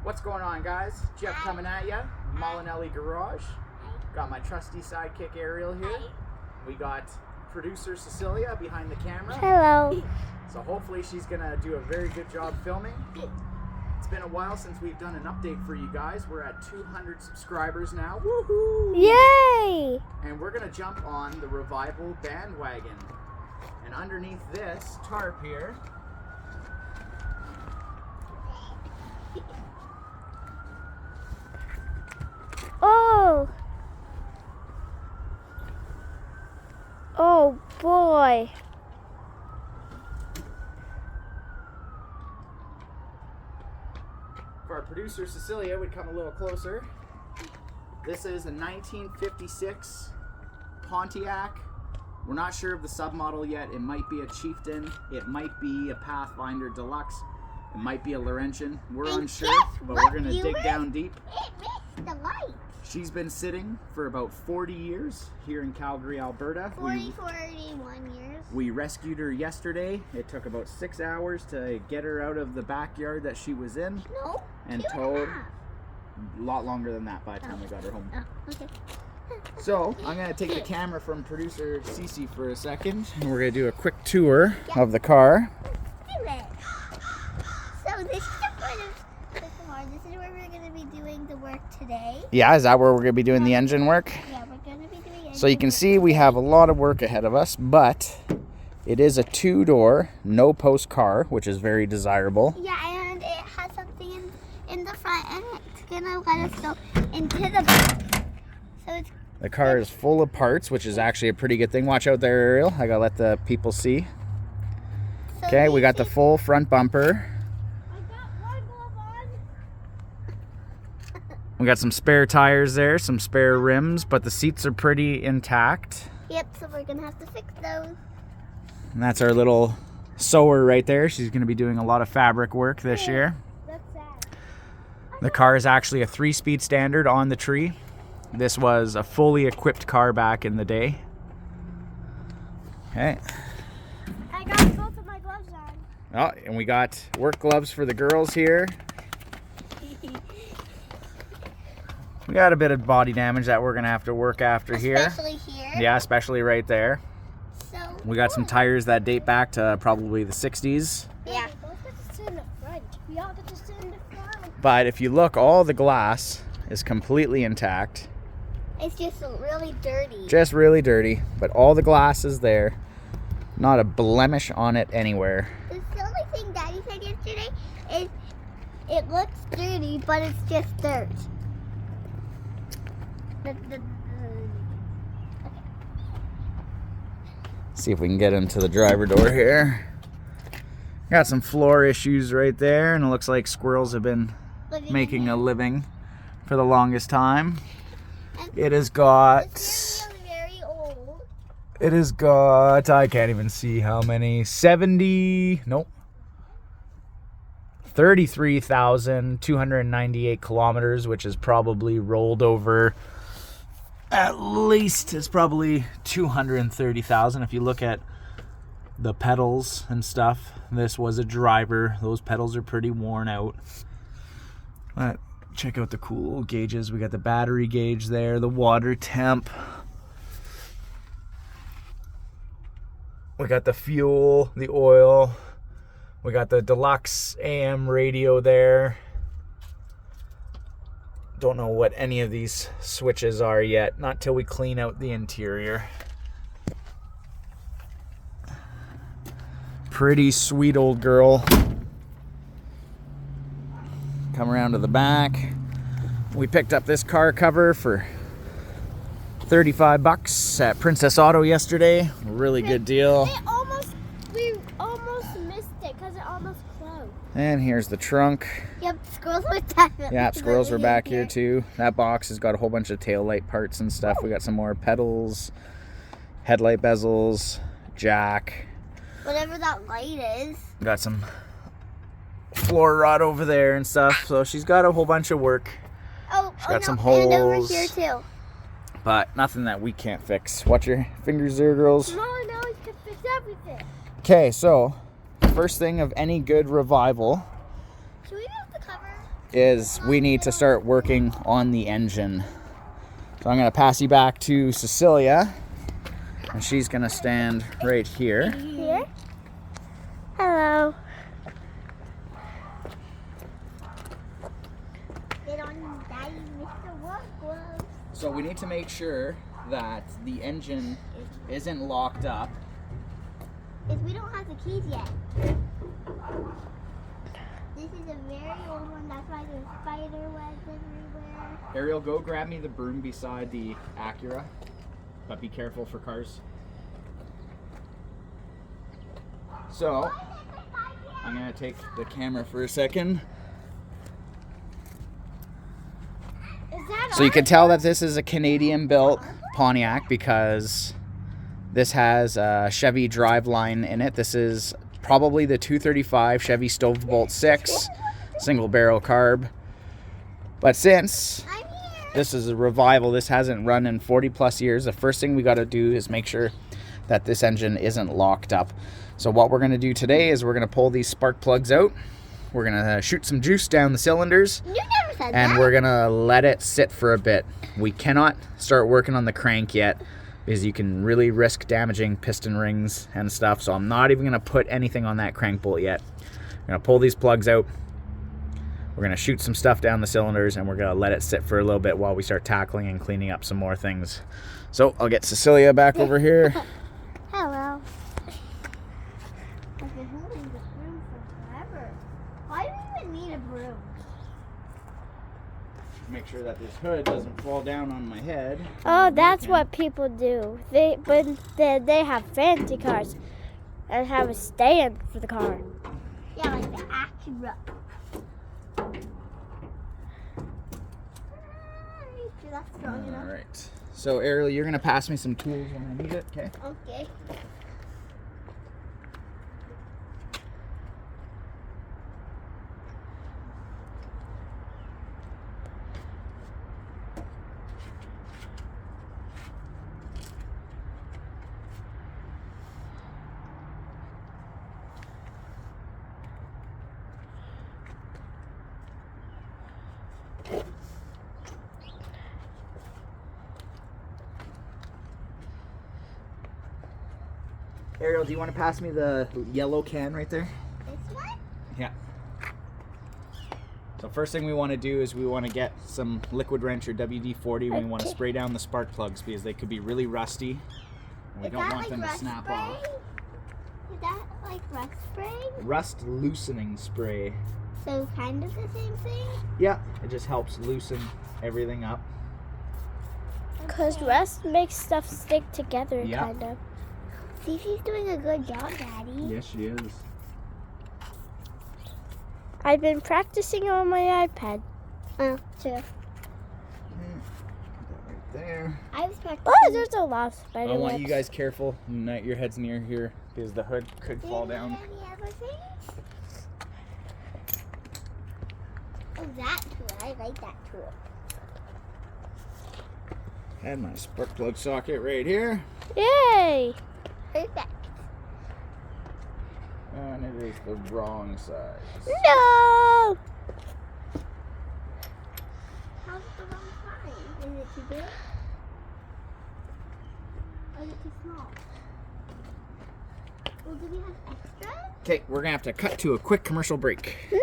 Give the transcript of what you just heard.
What's going on, guys? Jeff coming at ya. Molinelli Garage. Got my trusty sidekick Ariel here. We got producer Cecilia behind the camera. Hello. So hopefully she's gonna do a very good job filming. It's been a while since we've done an update for you guys. We're at 200 subscribers now. Woohoo! Yay! And we're gonna jump on the Revival bandwagon. And underneath this tarp here, Oh. Oh boy. if our producer Cecilia would come a little closer. This is a 1956 Pontiac. We're not sure of the submodel yet. It might be a Chieftain. It might be a Pathfinder Deluxe. It might be a Laurentian. We're unsure, but we're gonna dig down deep. It missed the light. She's been sitting for about 40 years here in Calgary, Alberta. 41 years. We rescued her yesterday. It took about 6 hours to get her out of the backyard that she was in. No. And 2.5. towed. A lot longer than that by the time we got her home. Oh, okay. So I'm gonna take the camera from producer Cece for a second, and we're gonna do a quick tour of the car. So this is the front of the car. This is where we're going to be doing the work today. Yeah, is that where we're gonna be doing the engine work? Yeah, we're going to be doing engine So you can see we have a lot of work ahead of us, but it is a two-door, no-post car, which is very desirable. Yeah, and it has something in the front, and it's going to let us go into the back. So it's The car is full of parts, which is actually a pretty good thing. Watch out there, Ariel. I gotta let the people see. so Okay, we got the full front bumper. I got one glove on. We got some spare tires there, some spare rims, but the seats are pretty intact. Yep, so we're going to have to fix those. And that's our little sewer right there. She's gonna be doing a lot of fabric work this year. That's sad. The car is actually a 3-speed standard on the tree. This was a fully equipped car back in the day. Okay. I got both of my gloves on. Oh, and we got work gloves for the girls here. We got a bit of body damage that we're gonna have to work after here. Especially here. Yeah, especially right there. So We got some tires that date back to probably the 60s. Yeah. We both get to sit in the front. We all get to sit in the front. But if you look, all the glass is completely intact. It's just really dirty. Just really dirty, but all the glass is there. Not a blemish on it anywhere. The only thing Daddy said yesterday is it looks dirty, but it's just dirt. See if we can get into the driver door here. Got some floor issues right there, and it looks like squirrels have been making a living for the longest time. It has got, It's very old. it has got, I can't even see how many, 33,298 kilometers, which is probably rolled over at least, it's probably 230,000. If you look at the pedals and stuff, this was a driver. Those pedals are pretty worn out. But check out the cool gauges. We got the battery gauge there, the water temp. We got the fuel, the oil. We got the deluxe AM radio there. Don't know what any of these switches are yet, not till we clean out the interior. Pretty sweet old girl. Come around to the back. We picked up this car cover for $35 at Princess Auto yesterday. Really good deal. We almost missed it because it almost closed. And here's the trunk. Yep, squirrels were definitely. Yeah, squirrels were back here too. That box has got a whole bunch of tail light parts and stuff. We got some more pedals, headlight bezels, jack. Whatever that light is. Got some floor rod over there and stuff. So she's got a whole bunch of work. She's got some And over holes. here too. But nothing that we can't fix. Watch your fingers there, girls. No, we can fix everything. Okay, so first thing of any good revival Should we move the is we need to start working on the engine. So I'm going to pass you back to Cecilia, and she's going to stand right here. Here? Hello. Get on Daddy Mr. Work Gloves. So we need to make sure that the engine isn't locked up. If we don't have the keys yet. This is a very old one, that's why there's spider webs everywhere. Ariel, go grab me the broom beside the Acura, but be careful for cars. So, I'm going to take the camera for a second. So you can tell that this is a Canadian-built Pontiac because this has a Chevy driveline in it. This is probably the 235 Chevy Stovebolt 6 single barrel carb. But since this is a revival, this hasn't run in 40 plus years, the first thing we got to do is make sure that this engine isn't locked up. So what we're going to do today is we're going to pull these spark plugs out. We're going to shoot some juice down the cylinders. You never said and that. We're going to let it sit for a bit. We cannot start working on the crank yet because you can really risk damaging piston rings and stuff. So I'm not even going to put anything on that crank bolt yet. I'm going to pull these plugs out. We're going to shoot some stuff down the cylinders, and we're going to let it sit for a little bit while we start tackling and cleaning up some more things. So I'll get Cecilia back over here. Hello. I've been holding this broom for forever. Why do we even need a broom? Make sure that this hood doesn't fall down on my head. Oh, that's what people do. They have fancy cars and have a stand for the car. Yeah, like the Acura. That's strong enough. All right. So Ariel, you're gonna pass me some tools when I need it, okay? Okay. Ariel, do you want to pass me the yellow can right there? This one? Yeah. So first thing we want to do is we want to get some liquid wrench or WD-40. We want to spray down the spark plugs because they could be really rusty. And we don't want them to snap off. Is that like rust spray? Rust loosening spray. So kind of the same thing? Yeah, it just helps loosen everything up. Because rust makes stuff stick together, Yeah. kind of. See, she's doing a good job, Daddy. Yes, she is. I've been practicing on my iPad. Oh, true. Right there. I was practicing. Oh, there's a lot of spider I want webs. you guys careful. Your head's near here because the hood could Do you fall need down. any other things? Oh, that tool. I like that tool. And my spark plug socket right here. Yay! Perfect. And it is the wrong size. No! How's the wrong size? Is it too big? Or is it too small? Well, do we have extra? Okay, we're gonna have to cut to a quick commercial break. No!